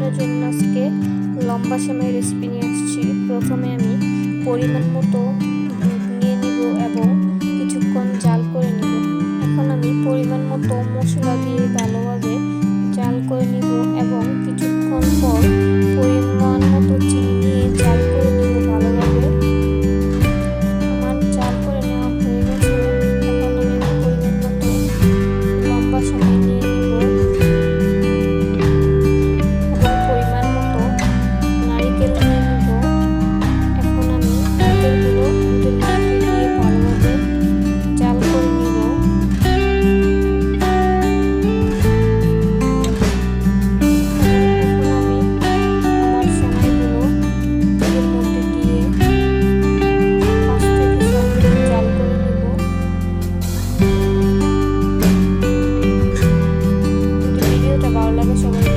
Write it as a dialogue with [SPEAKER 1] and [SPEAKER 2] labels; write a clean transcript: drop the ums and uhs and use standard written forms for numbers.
[SPEAKER 1] আপনাদের জন্য আজকে লম্বা সেমাই রেসিপি নিয়ে আসছি। প্রথমে আমি পরিমাণ মতো দুধ নিয়ে নিব এবং কিছুক্ষণ জাল করে নিব। এখন আমি পরিমাণ মতো মশলা দিয়ে ভালোভাবে জাল করে নিব এবং কিছুক্ষণ পর পরিমাণ মতো চিনি দিয়ে জাল করে নিব ভালোভাবে। আমার জাল করে নেওয়া হয়ে গেছে। এখন আমি পরিমাণ মতো লম্বা সেমাই নিয়ে নিব এবং পরিমাণ মতো নারিকেল নিয়ে নিব। এখন আমি নারিকেলগুলো দুধের মধ্যে দিয়ে ভালোভাবে জাল করে নিব। এখন আমি আমার সেমাইগুলো দুধের মধ্যে দিয়ে 5 থেকে 7 মিনিট জাল করে নিব। যদি ভিডিওটা ভালো লাগে সবাই